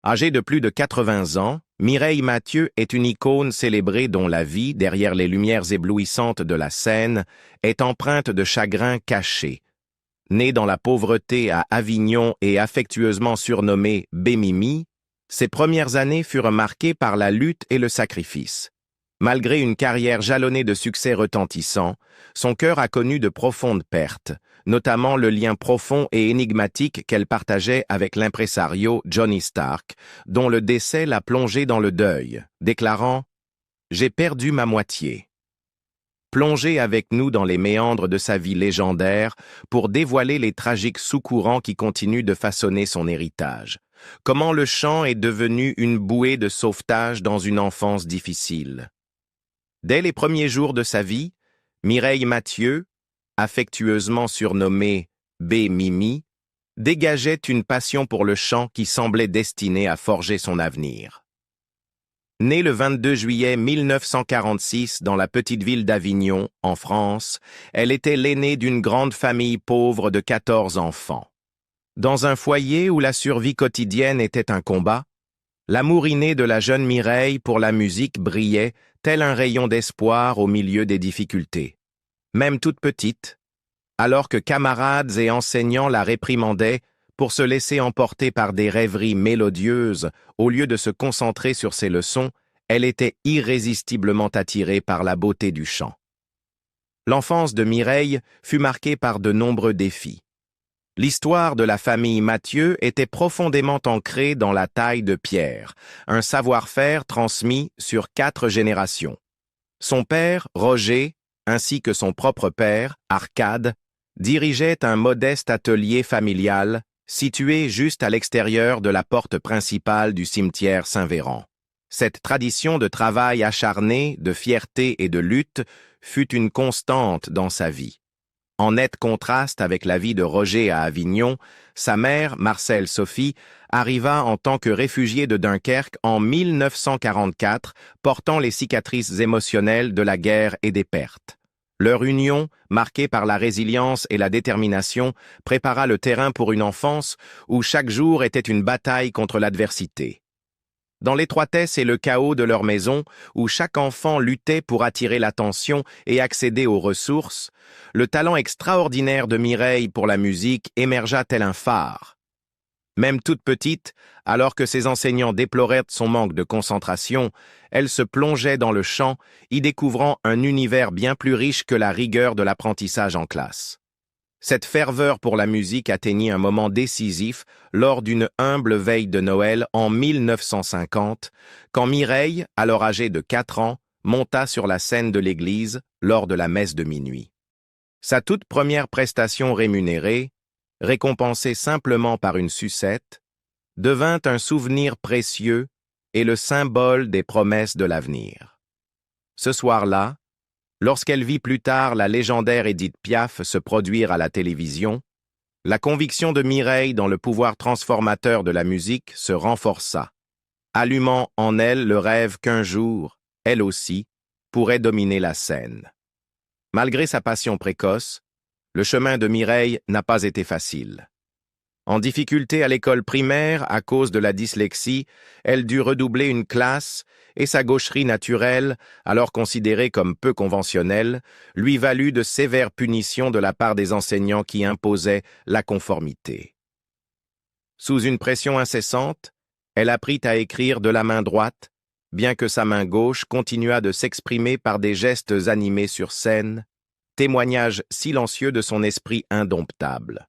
Âgée de plus de 80 ans, Mireille Mathieu est une icône célébrée dont la vie, derrière les lumières éblouissantes de la scène, est empreinte de chagrin caché. Née dans la pauvreté à Avignon et affectueusement surnommée Bémimi, ses premières années furent marquées par la lutte et le sacrifice. Malgré une carrière jalonnée de succès retentissants, son cœur a connu de profondes pertes, notamment le lien profond et énigmatique qu'elle partageait avec l'impresario Johnny Stark, dont le décès l'a plongée dans le deuil, déclarant « J'ai perdu ma moitié ». Plongez avec nous dans les méandres de sa vie légendaire pour dévoiler les tragiques sous-courants qui continuent de façonner son héritage. Comment le chant est devenu une bouée de sauvetage dans une enfance difficile. Dès les premiers jours de sa vie, Mireille Mathieu, affectueusement surnommée B-Mimi, dégageait une passion pour le chant qui semblait destinée à forger son avenir. Née le 22 juillet 1946 dans la petite ville d'Avignon, en France, elle était l'aînée d'une grande famille pauvre de 14 enfants. Dans un foyer où la survie quotidienne était un combat, l'amour inné de la jeune Mireille pour la musique brillait tel un rayon d'espoir au milieu des difficultés. Même toute petite, alors que camarades et enseignants la réprimandaient pour se laisser emporter par des rêveries mélodieuses, au lieu de se concentrer sur ses leçons, elle était irrésistiblement attirée par la beauté du chant. L'enfance de Mireille fut marquée par de nombreux défis. L'histoire de la famille Mathieu était profondément ancrée dans la taille de pierre, un savoir-faire transmis sur 4 générations. Son père, Roger, ainsi que son propre père, Arcade, dirigeaient un modeste atelier familial situé juste à l'extérieur de la porte principale du cimetière Saint-Véran. Cette tradition de travail acharné, de fierté et de lutte fut une constante dans sa vie. En net contraste avec la vie de Roger à Avignon, sa mère, Marcelle Sophie, arriva en tant que réfugiée de Dunkerque en 1944, portant les cicatrices émotionnelles de la guerre et des pertes. Leur union, marquée par la résilience et la détermination, prépara le terrain pour une enfance où chaque jour était une bataille contre l'adversité. Dans l'étroitesse et le chaos de leur maison, où chaque enfant luttait pour attirer l'attention et accéder aux ressources, le talent extraordinaire de Mireille pour la musique émergea tel un phare. Même toute petite, alors que ses enseignants déploraient son manque de concentration, elle se plongeait dans le chant, y découvrant un univers bien plus riche que la rigueur de l'apprentissage en classe. Cette ferveur pour la musique atteignit un moment décisif lors d'une humble veille de Noël en 1950, quand Mireille, alors âgée de 4 ans, monta sur la scène de l'église lors de la messe de minuit. Sa toute première prestation rémunérée, récompensée simplement par une sucette, devint un souvenir précieux et le symbole des promesses de l'avenir. Ce soir-là, lorsqu'elle vit plus tard la légendaire Édith Piaf se produire à la télévision, la conviction de Mireille dans le pouvoir transformateur de la musique se renforça, allumant en elle le rêve qu'un jour, elle aussi, pourrait dominer la scène. Malgré sa passion précoce, le chemin de Mireille n'a pas été facile. En difficulté à l'école primaire à cause de la dyslexie, elle dut redoubler une classe et sa gaucherie naturelle, alors considérée comme peu conventionnelle, lui valut de sévères punitions de la part des enseignants qui imposaient la conformité. Sous une pression incessante, elle apprit à écrire de la main droite, bien que sa main gauche continuât de s'exprimer par des gestes animés sur scène, témoignage silencieux de son esprit indomptable.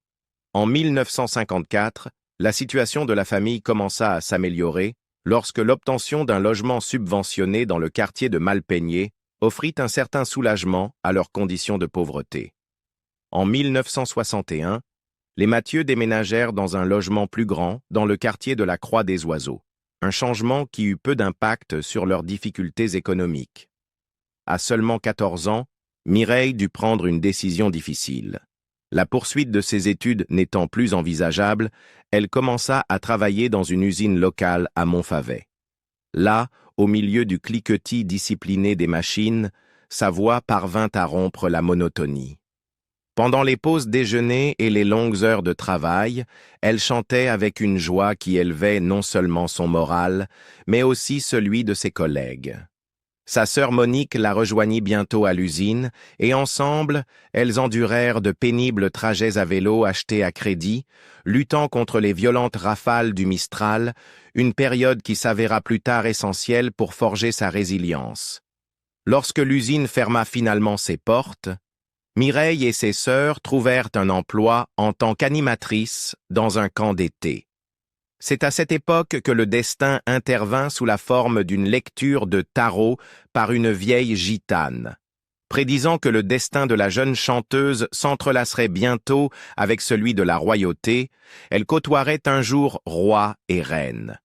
En 1954, la situation de la famille commença à s'améliorer lorsque l'obtention d'un logement subventionné dans le quartier de Malpeigné offrit un certain soulagement à leurs conditions de pauvreté. En 1961, les Mathieu déménagèrent dans un logement plus grand dans le quartier de la Croix des Oiseaux, un changement qui eut peu d'impact sur leurs difficultés économiques. À seulement 14 ans, Mireille dut prendre une décision difficile. La poursuite de ses études n'étant plus envisageable, elle commença à travailler dans une usine locale à Montfavet. Là, au milieu du cliquetis discipliné des machines, sa voix parvint à rompre la monotonie. Pendant les pauses déjeuner et les longues heures de travail, elle chantait avec une joie qui élevait non seulement son moral, mais aussi celui de ses collègues. Sa sœur Monique la rejoignit bientôt à l'usine, et ensemble, elles endurèrent de pénibles trajets à vélo achetés à crédit, luttant contre les violentes rafales du Mistral, une période qui s'avéra plus tard essentielle pour forger sa résilience. Lorsque l'usine ferma finalement ses portes, Mireille et ses sœurs trouvèrent un emploi en tant qu'animatrices dans un camp d'été. C'est à cette époque que le destin intervint sous la forme d'une lecture de tarot par une vieille gitane, prédisant que le destin de la jeune chanteuse s'entrelacerait bientôt avec celui de la royauté. Elle côtoierait un jour roi et reine.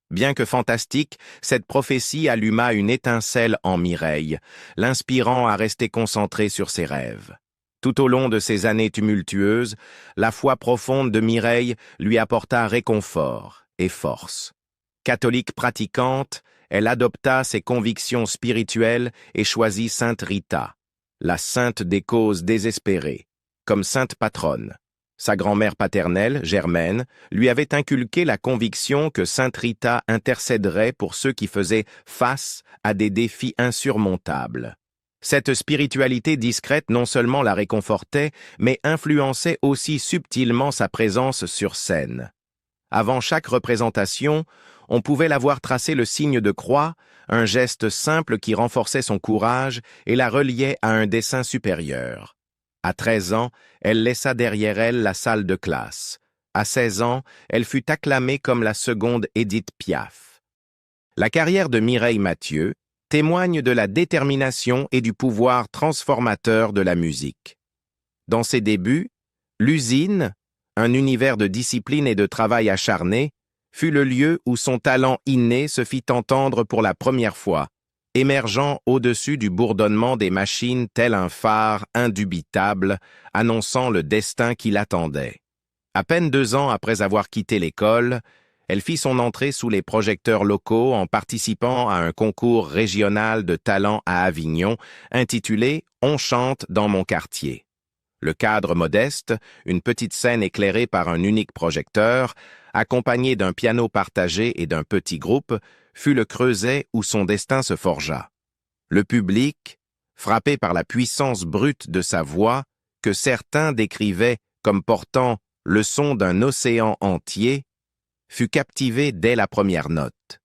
Bien que fantastique, cette prophétie alluma une étincelle en Mireille, l'inspirant à rester concentrée sur ses rêves. Tout au long de ces années tumultueuses, la foi profonde de Mireille lui apporta réconfort et force. Catholique pratiquante, elle adopta ses convictions spirituelles et choisit Sainte Rita, la sainte des causes désespérées, comme sainte patronne. Sa grand-mère paternelle, Germaine, lui avait inculqué la conviction que Sainte Rita intercéderait pour ceux qui faisaient face à des défis insurmontables. Cette spiritualité discrète non seulement la réconfortait, mais influençait aussi subtilement sa présence sur scène. Avant chaque représentation, on pouvait la voir tracer le signe de croix, un geste simple qui renforçait son courage et la reliait à un dessein supérieur. À 13 ans, elle laissa derrière elle la salle de classe. À 16 ans, elle fut acclamée comme la seconde Édith Piaf. La carrière de Mireille Mathieu témoigne de la détermination et du pouvoir transformateur de la musique. Dans ses débuts, l'usine, un univers de discipline et de travail acharné, fut le lieu où son talent inné se fit entendre pour la première fois, émergeant au-dessus du bourdonnement des machines tel un phare indubitable, annonçant le destin qui l'attendait. À peine 2 ans après avoir quitté l'école, elle fit son entrée sous les projecteurs locaux en participant à un concours régional de talent à Avignon, intitulé « On chante dans mon quartier ». Le cadre modeste, une petite scène éclairée par un unique projecteur, accompagné d'un piano partagé et d'un petit groupe, fut le creuset où son destin se forgea. Le public, frappé par la puissance brute de sa voix, que certains décrivaient comme portant le son d'un océan entier, fut captivé dès la première note.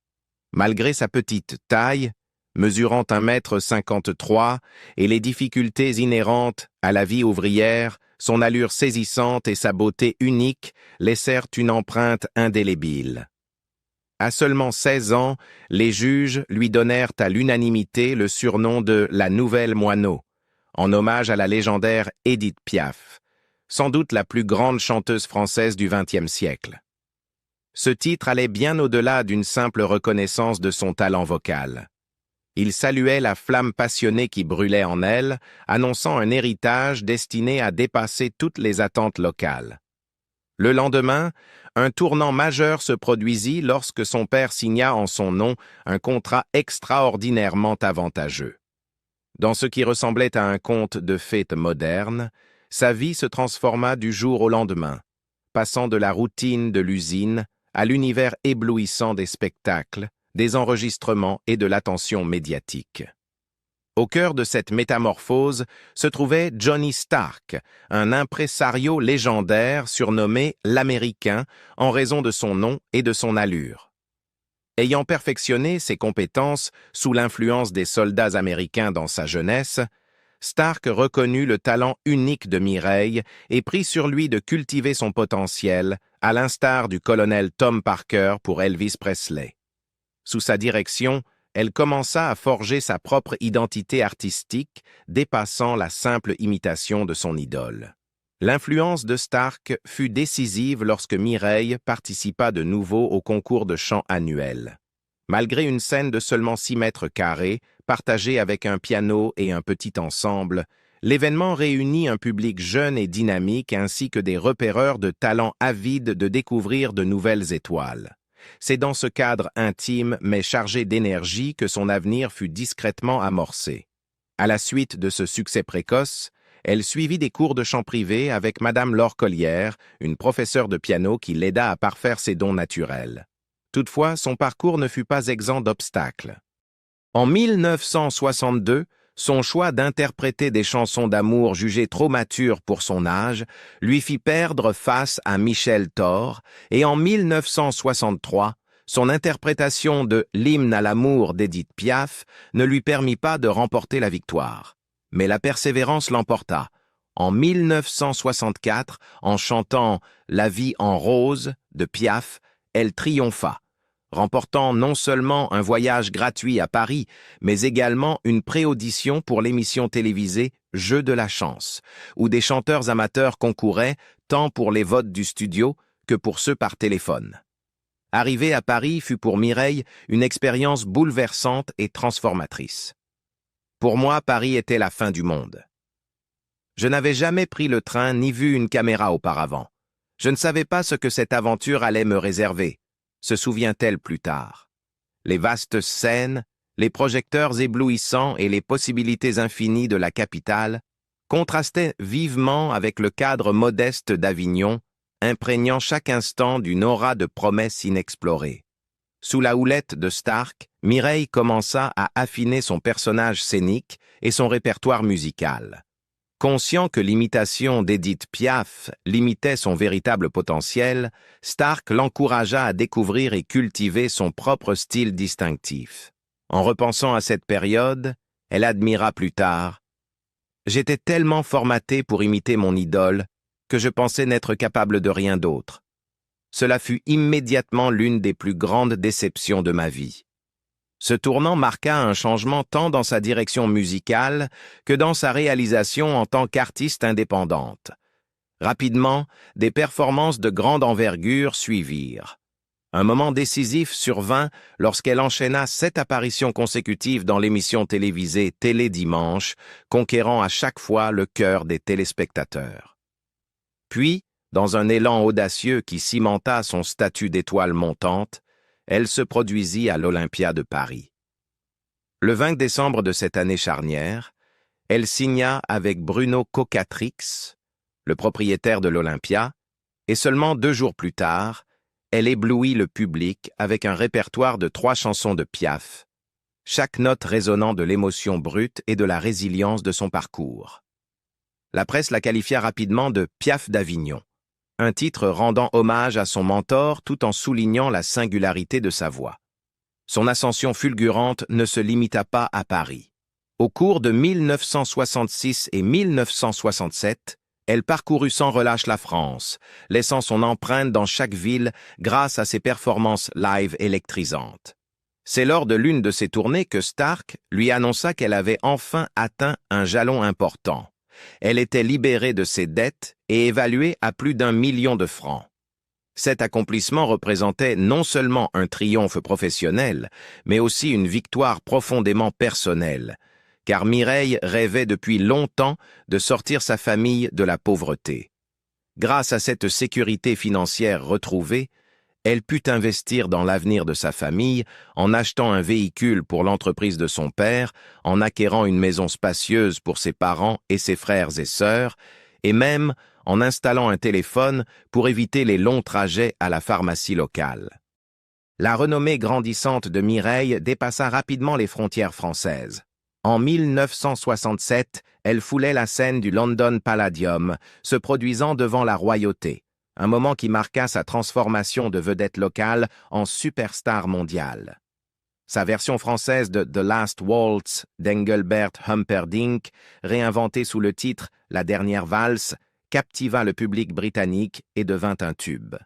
Malgré sa petite taille, mesurant 1,53 m et les difficultés inhérentes à la vie ouvrière, son allure saisissante et sa beauté unique laissèrent une empreinte indélébile. À seulement 16 ans, les juges lui donnèrent à l'unanimité le surnom de la Nouvelle Moineau, en hommage à la légendaire Édith Piaf, sans doute la plus grande chanteuse française du XXe siècle. Ce titre allait bien au-delà d'une simple reconnaissance de son talent vocal. Il saluait la flamme passionnée qui brûlait en elle, annonçant un héritage destiné à dépasser toutes les attentes locales. Le lendemain, un tournant majeur se produisit lorsque son père signa en son nom un contrat extraordinairement avantageux. Dans ce qui ressemblait à un conte de fées moderne, sa vie se transforma du jour au lendemain, passant de la routine de l'usine à l'univers éblouissant des spectacles, des enregistrements et de l'attention médiatique. Au cœur de cette métamorphose se trouvait Johnny Stark, un impresario légendaire surnommé l'Américain en raison de son nom et de son allure. Ayant perfectionné ses compétences sous l'influence des soldats américains dans sa jeunesse, Stark reconnut le talent unique de Mireille et prit sur lui de cultiver son potentiel, à l'instar du colonel Tom Parker pour Elvis Presley. Sous sa direction, elle commença à forger sa propre identité artistique, dépassant la simple imitation de son idole. L'influence de Stark fut décisive lorsque Mireille participa de nouveau au concours de chant annuel. Malgré une scène de seulement 6 mètres carrés, partagée avec un piano et un petit ensemble, l'événement réunit un public jeune et dynamique ainsi que des repéreurs de talents avides de découvrir de nouvelles étoiles. C'est dans ce cadre intime mais chargé d'énergie que son avenir fut discrètement amorcé. À la suite de ce succès précoce, Elle suivit des cours de chant privé avec Madame Laure Collière, une professeure de piano qui l'aida à parfaire ses dons naturels. Toutefois, son parcours ne fut pas exempt d'obstacles. En 1962, son choix d'interpréter des chansons d'amour jugées trop matures pour son âge lui fit perdre face à Michel Thor, et en 1963, son interprétation de l'hymne à l'amour d'Édith Piaf ne lui permit pas de remporter la victoire. Mais la persévérance l'emporta. En 1964, en chantant La vie en rose de Piaf, elle triompha, remportant non seulement un voyage gratuit à Paris, mais également une pré-audition pour l'émission télévisée Jeux de la chance, où des chanteurs amateurs concouraient tant pour les votes du studio que pour ceux par téléphone. Arriver à Paris fut pour Mireille une expérience bouleversante et transformatrice. Pour moi, Paris était la fin du monde. Je n'avais jamais pris le train ni vu une caméra auparavant. Je ne savais pas ce que cette aventure allait me réserver, se souvient-elle plus tard. Les vastes scènes, les projecteurs éblouissants et les possibilités infinies de la capitale contrastaient vivement avec le cadre modeste d'Avignon, imprégnant chaque instant d'une aura de promesses inexplorées. Sous la houlette de Starck, Mireille commença à affiner son personnage scénique et son répertoire musical. Conscient que l'imitation d'Édith Piaf limitait son véritable potentiel, Starck l'encouragea à découvrir et cultiver son propre style distinctif. En repensant à cette période, elle admira plus tard « J'étais tellement formaté pour imiter mon idole que je pensais n'être capable de rien d'autre. Cela fut immédiatement l'une des plus grandes déceptions de ma vie. » Ce tournant marqua un changement tant dans sa direction musicale que dans sa réalisation en tant qu'artiste indépendante. Rapidement, des performances de grande envergure suivirent. Un moment décisif survint lorsqu'elle enchaîna 7 apparitions consécutives dans l'émission télévisée Télé Dimanche, conquérant à chaque fois le cœur des téléspectateurs. Puis, dans un élan audacieux qui cimenta son statut d'étoile montante, elle se produisit à l'Olympia de Paris. Le 20 décembre de cette année charnière, elle signa avec Bruno Cocatrix, le propriétaire de l'Olympia, et seulement 2 jours plus tard, elle éblouit le public avec un répertoire de 3 chansons de Piaf, chaque note résonnant de l'émotion brute et de la résilience de son parcours. La presse la qualifia rapidement de Piaf d'Avignon, un titre rendant hommage à son mentor tout en soulignant la singularité de sa voix. Son ascension fulgurante ne se limita pas à Paris. Au cours de 1966 et 1967, elle parcourut sans relâche la France, laissant son empreinte dans chaque ville grâce à ses performances live électrisantes. C'est lors de l'une de ses tournées que Starck lui annonça qu'elle avait enfin atteint un jalon important. Elle était libérée de ses dettes et évaluée à plus d'1 million de francs. Cet accomplissement représentait non seulement un triomphe professionnel, mais aussi une victoire profondément personnelle, car Mireille rêvait depuis longtemps de sortir sa famille de la pauvreté. Grâce à cette sécurité financière retrouvée, elle put investir dans l'avenir de sa famille en achetant un véhicule pour l'entreprise de son père, en acquérant une maison spacieuse pour ses parents et ses frères et sœurs, et même en installant un téléphone pour éviter les longs trajets à la pharmacie locale. La renommée grandissante de Mireille dépassa rapidement les frontières françaises. En 1967, elle foulait la scène du London Palladium, se produisant devant la royauté, un moment qui marqua sa transformation de vedette locale en superstar mondiale. Sa version française de The Last Waltz d'Engelbert Humperdinck, réinventée sous le titre La dernière valse, captiva le public britannique et devint un tube.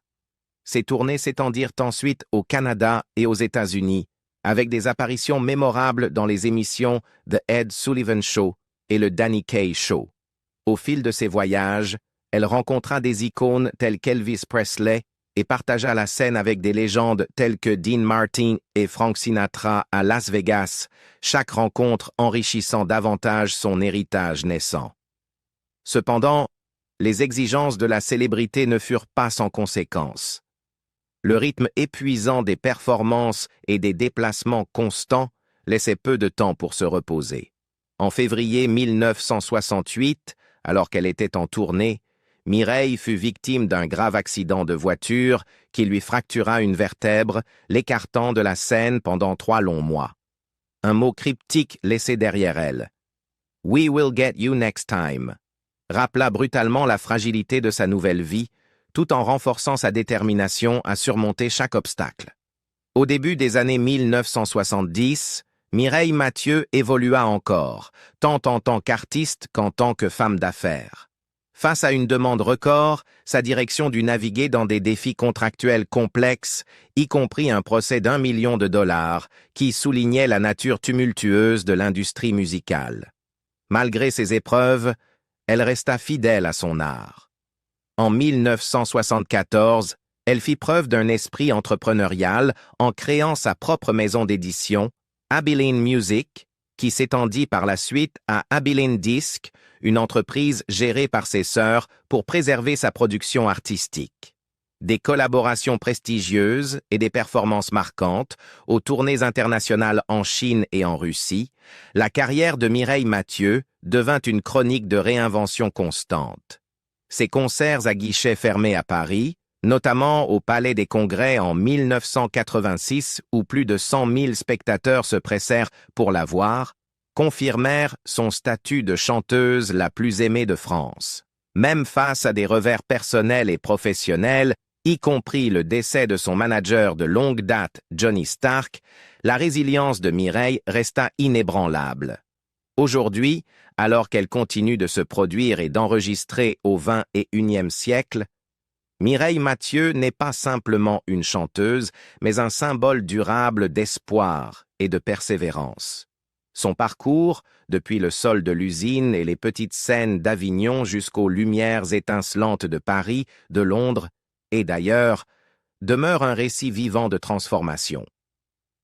Ses tournées s'étendirent ensuite au Canada et aux États-Unis, avec des apparitions mémorables dans les émissions The Ed Sullivan Show et le Danny Kaye Show. Au fil de ses voyages, elle rencontra des icônes telles qu'Elvis Presley et partagea la scène avec des légendes telles que Dean Martin et Frank Sinatra à Las Vegas, chaque rencontre enrichissant davantage son héritage naissant. Cependant, les exigences de la célébrité ne furent pas sans conséquences. Le rythme épuisant des performances et des déplacements constants laissait peu de temps pour se reposer. En février 1968, alors qu'elle était en tournée, Mireille fut victime d'un grave accident de voiture qui lui fractura une vertèbre, l'écartant de la scène pendant 3 longs mois. Un mot cryptique laissé derrière elle. « We will get you next time » rappela brutalement la fragilité de sa nouvelle vie, tout en renforçant sa détermination à surmonter chaque obstacle. Au début des années 1970, Mireille Mathieu évolua encore, tant en tant qu'artiste qu'en tant que femme d'affaires. Face à une demande record, sa direction dut naviguer dans des défis contractuels complexes, y compris un procès d'1 million de dollars, qui soulignait la nature tumultueuse de l'industrie musicale. Malgré ces épreuves, elle resta fidèle à son art. En 1974, elle fit preuve d'un esprit entrepreneurial en créant sa propre maison d'édition, Abilene Music, qui s'étendit par la suite à Abilene Disc, une entreprise gérée par ses sœurs pour préserver sa production artistique. Des collaborations prestigieuses et des performances marquantes aux tournées internationales en Chine et en Russie, la carrière de Mireille Mathieu devint une chronique de réinvention constante. Ses concerts à guichets fermés à Paris, notamment au Palais des Congrès en 1986 où plus de 100 000 spectateurs se pressèrent pour la voir, confirmèrent son statut de chanteuse la plus aimée de France. Même face à des revers personnels et professionnels, y compris le décès de son manager de longue date, Johnny Stark, la résilience de Mireille resta inébranlable. Aujourd'hui, alors qu'elle continue de se produire et d'enregistrer au XXIe siècle, Mireille Mathieu n'est pas simplement une chanteuse, mais un symbole durable d'espoir et de persévérance. Son parcours, depuis le sol de l'usine et les petites scènes d'Avignon jusqu'aux lumières étincelantes de Paris, de Londres et d'ailleurs, demeure un récit vivant de transformation.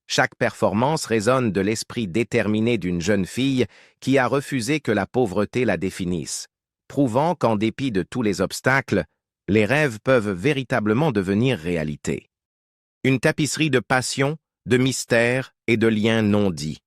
Chaque performance résonne de l'esprit déterminé d'une jeune fille qui a refusé que la pauvreté la définisse, prouvant qu'en dépit de tous les obstacles, les rêves peuvent véritablement devenir réalité. Une tapisserie de passion, de mystère et de liens non dits.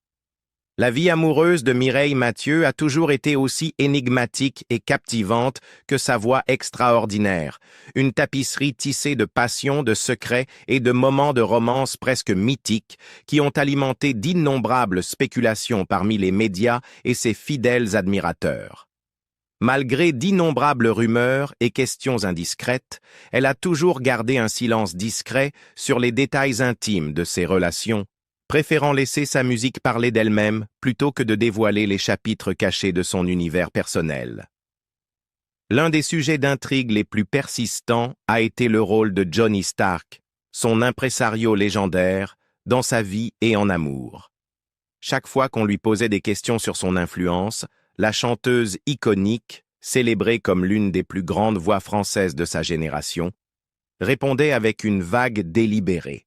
La vie amoureuse de Mireille Mathieu a toujours été aussi énigmatique et captivante que sa voix extraordinaire, une tapisserie tissée de passion, de secrets et de moments de romance presque mythiques qui ont alimenté d'innombrables spéculations parmi les médias et ses fidèles admirateurs. Malgré d'innombrables rumeurs et questions indiscrètes, elle a toujours gardé un silence discret sur les détails intimes de ses relations, préférant laisser sa musique parler d'elle-même plutôt que de dévoiler les chapitres cachés de son univers personnel. L'un des sujets d'intrigue les plus persistants a été le rôle de Johnny Stark, son impresario légendaire, dans sa vie et en amour. Chaque fois qu'on lui posait des questions sur son influence, la chanteuse iconique, célébrée comme l'une des plus grandes voix françaises de sa génération, répondait avec une vague délibérée.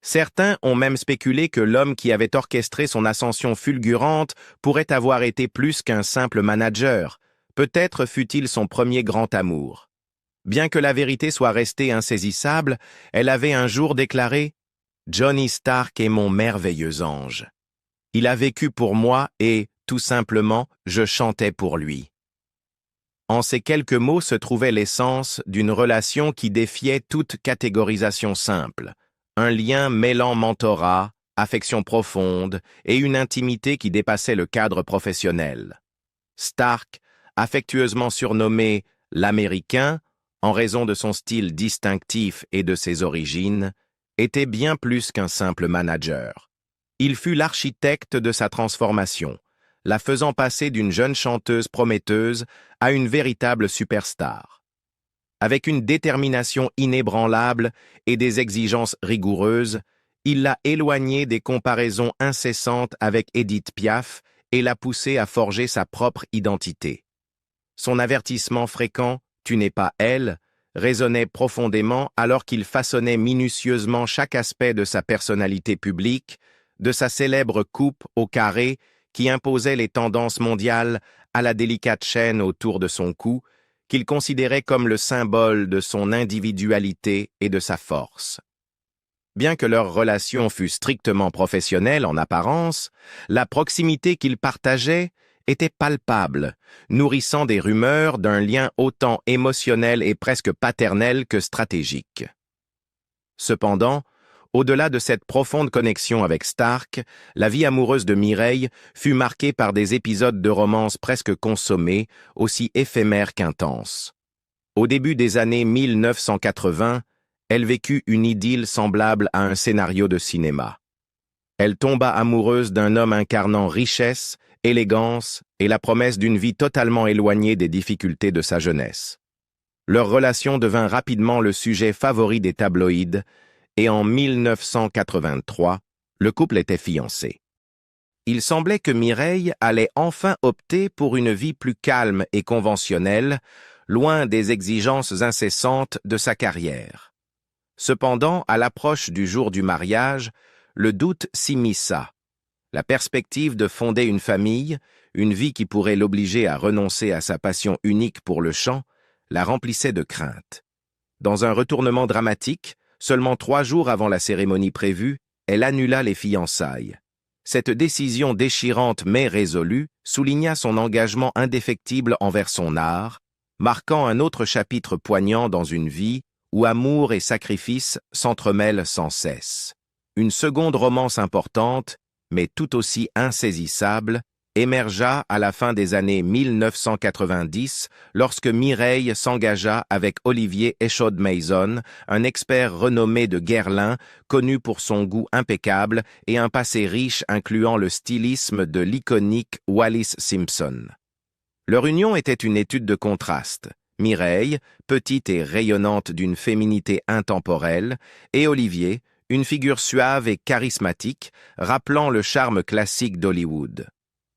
Certains ont même spéculé que l'homme qui avait orchestré son ascension fulgurante pourrait avoir été plus qu'un simple manager, peut-être fut-il son premier grand amour. Bien que la vérité soit restée insaisissable, elle avait un jour déclaré « Johnny Stark est mon merveilleux ange. Il a vécu pour moi et, tout simplement, je chantais pour lui. » En ces quelques mots se trouvait l'essence d'une relation qui défiait toute catégorisation simple. Un lien mêlant mentorat, affection profonde et une intimité qui dépassait le cadre professionnel. Stark, affectueusement surnommé « l'Américain » en raison de son style distinctif et de ses origines, était bien plus qu'un simple manager. Il fut l'architecte de sa transformation, la faisant passer d'une jeune chanteuse prometteuse à une véritable superstar. Avec une détermination inébranlable et des exigences rigoureuses, il l'a éloignée des comparaisons incessantes avec Édith Piaf et l'a poussée à forger sa propre identité. Son avertissement fréquent « Tu n'es pas elle » résonnait profondément alors qu'il façonnait minutieusement chaque aspect de sa personnalité publique, de sa célèbre coupe au carré qui imposait les tendances mondiales à la délicate chaîne autour de son cou, qu'il considérait comme le symbole de son individualité et de sa force. Bien que leur relation fût strictement professionnelle en apparence, la proximité qu'ils partageaient était palpable, nourrissant des rumeurs d'un lien autant émotionnel et presque paternel que stratégique. Cependant, au-delà de cette profonde connexion avec Stark, la vie amoureuse de Mireille fut marquée par des épisodes de romance presque consommés, aussi éphémères qu'intenses. Au début des années 1980, elle vécut une idylle semblable à un scénario de cinéma. Elle tomba amoureuse d'un homme incarnant richesse, élégance et la promesse d'une vie totalement éloignée des difficultés de sa jeunesse. Leur relation devint rapidement le sujet favori des tabloïds, et en 1983, le couple était fiancé. Il semblait que Mireille allait enfin opter pour une vie plus calme et conventionnelle, loin des exigences incessantes de sa carrière. Cependant, à l'approche du jour du mariage, le doute s'immisça. La perspective de fonder une famille, une vie qui pourrait l'obliger à renoncer à sa passion unique pour le chant, la remplissait de crainte. Dans un retournement dramatique, seulement 3 jours avant la cérémonie prévue, elle annula les fiançailles. Cette décision déchirante mais résolue souligna son engagement indéfectible envers son art, marquant un autre chapitre poignant dans une vie où amour et sacrifice s'entremêlent sans cesse. Une seconde romance importante, mais tout aussi insaisissable, émergea à la fin des années 1990 lorsque Mireille s'engagea avec Olivier Echaud-Mason, un expert renommé de Guerlain, connu pour son goût impeccable et un passé riche incluant le stylisme de l'iconique Wallis Simpson. Leur union était une étude de contraste. Mireille, petite et rayonnante d'une féminité intemporelle, et Olivier, une figure suave et charismatique, rappelant le charme classique d'Hollywood.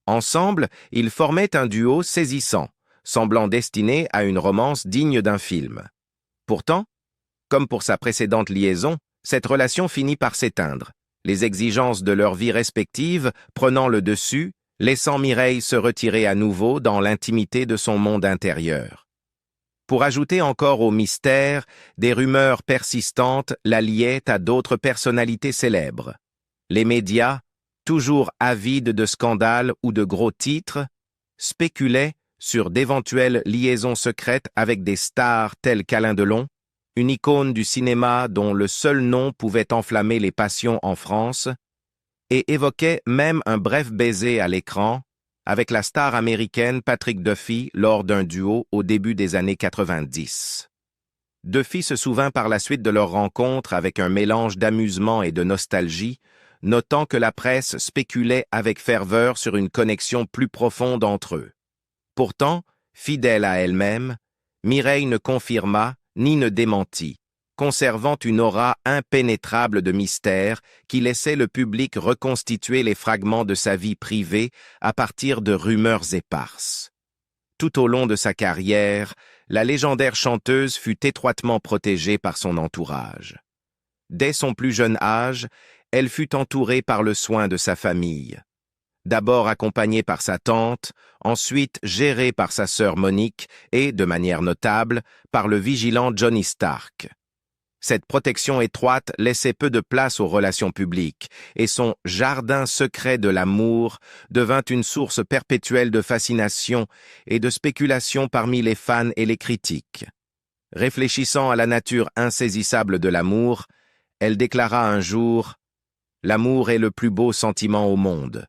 Ensemble, ils formaient un duo saisissant, semblant destiné à une romance digne d'un film. Pourtant, comme pour sa précédente liaison, cette relation finit par s'éteindre, les exigences de leur vie respective prenant le dessus, laissant Mireille se retirer à nouveau dans l'intimité de son monde intérieur. Pour ajouter encore au mystère, des rumeurs persistantes la liaient à d'autres personnalités célèbres. Les médias, toujours avides de scandales ou de gros titres, spéculaient sur d'éventuelles liaisons secrètes avec des stars telles qu'Alain Delon, une icône du cinéma dont le seul nom pouvait enflammer les passions en France, et évoquaient même un bref baiser à l'écran avec la star américaine Patrick Duffy lors d'un duo au début des années 90. Duffy se souvint par la suite de leur rencontre avec un mélange d'amusement et de nostalgie, notant que la presse spéculait avec ferveur sur une connexion plus profonde entre eux. Pourtant, fidèle à elle-même, Mireille ne confirma ni ne démentit, conservant une aura impénétrable de mystère qui laissait le public reconstituer les fragments de sa vie privée à partir de rumeurs éparses. Tout au long de sa carrière, la légendaire chanteuse fut étroitement protégée par son entourage. Dès son plus jeune âge, elle fut entourée par le soin de sa famille. D'abord accompagnée par sa tante, ensuite gérée par sa sœur Monique et, de manière notable, par le vigilant Johnny Stark. Cette protection étroite laissait peu de place aux relations publiques, et son « jardin secret de l'amour » devint une source perpétuelle de fascination et de spéculation parmi les fans et les critiques. Réfléchissant à la nature insaisissable de l'amour, elle déclara un jour « L'amour est le plus beau sentiment au monde.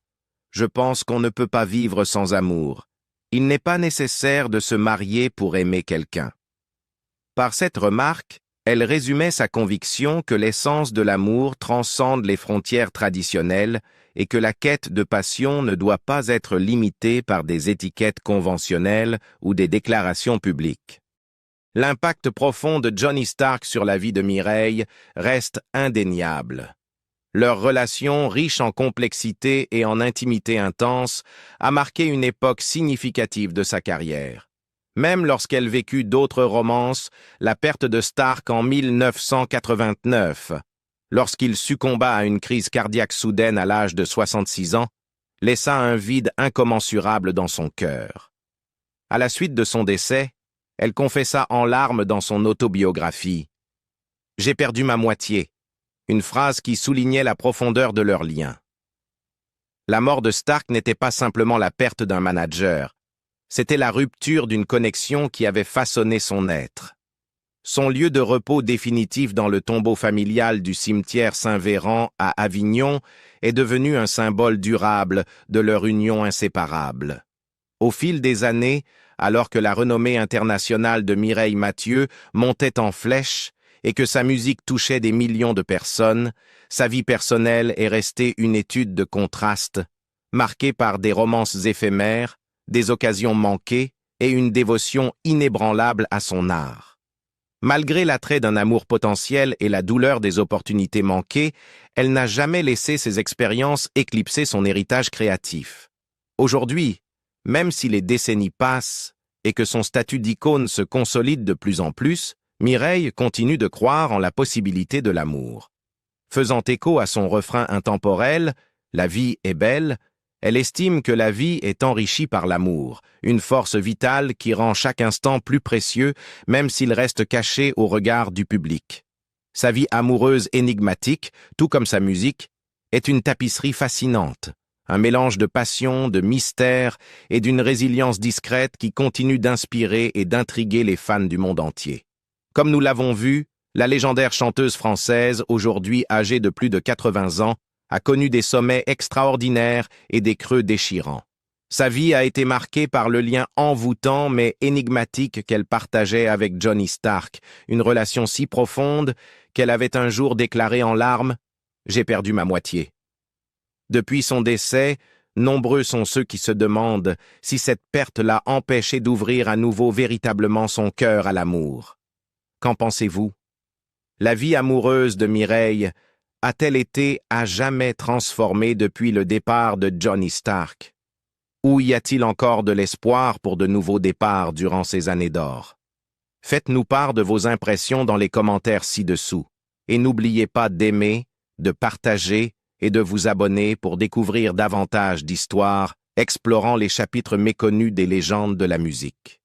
Je pense qu'on ne peut pas vivre sans amour. Il n'est pas nécessaire de se marier pour aimer quelqu'un. » Par cette remarque, elle résumait sa conviction que l'essence de l'amour transcende les frontières traditionnelles et que la quête de passion ne doit pas être limitée par des étiquettes conventionnelles ou des déclarations publiques. L'impact profond de Johnny Stark sur la vie de Mireille reste indéniable. Leur relation, riche en complexité et en intimité intense, a marqué une époque significative de sa carrière. Même lorsqu'elle vécut d'autres romances, la perte de Stark en 1989, lorsqu'il succomba à une crise cardiaque soudaine à l'âge de 66 ans, laissa un vide incommensurable dans son cœur. À la suite de son décès, elle confessa en larmes dans son autobiographie « J'ai perdu ma moitié », une phrase qui soulignait la profondeur de leur lien. La mort de Stark n'était pas simplement la perte d'un manager, c'était la rupture d'une connexion qui avait façonné son être. Son lieu de repos définitif dans le tombeau familial du cimetière Saint-Véran à Avignon est devenu un symbole durable de leur union inséparable. Au fil des années, alors que la renommée internationale de Mireille Mathieu montait en flèche et que sa musique touchait des millions de personnes, sa vie personnelle est restée une étude de contraste, marquée par des romances éphémères, des occasions manquées et une dévotion inébranlable à son art. Malgré l'attrait d'un amour potentiel et la douleur des opportunités manquées, elle n'a jamais laissé ses expériences éclipser son héritage créatif. Aujourd'hui, même si les décennies passent et que son statut d'icône se consolide de plus en plus, Mireille continue de croire en la possibilité de l'amour. Faisant écho à son refrain intemporel « La vie est belle », elle estime que la vie est enrichie par l'amour, une force vitale qui rend chaque instant plus précieux, même s'il reste caché au regard du public. Sa vie amoureuse énigmatique, tout comme sa musique, est une tapisserie fascinante, un mélange de passion, de mystère et d'une résilience discrète qui continue d'inspirer et d'intriguer les fans du monde entier. Comme nous l'avons vu, la légendaire chanteuse française, aujourd'hui âgée de plus de 80 ans, a connu des sommets extraordinaires et des creux déchirants. Sa vie a été marquée par le lien envoûtant mais énigmatique qu'elle partageait avec Johnny Stark, une relation si profonde qu'elle avait un jour déclaré en larmes « J'ai perdu ma moitié ». Depuis son décès, nombreux sont ceux qui se demandent si cette perte l'a empêché d'ouvrir à nouveau véritablement son cœur à l'amour. Qu'en pensez-vous? La vie amoureuse de Mireille a-t-elle été à jamais transformée depuis le départ de Johnny Stark? Ou y a-t-il encore de l'espoir pour de nouveaux départs durant ces années d'or? Faites-nous part de vos impressions dans les commentaires ci-dessous. Et n'oubliez pas d'aimer, de partager et de vous abonner pour découvrir davantage d'histoires explorant les chapitres méconnus des légendes de la musique.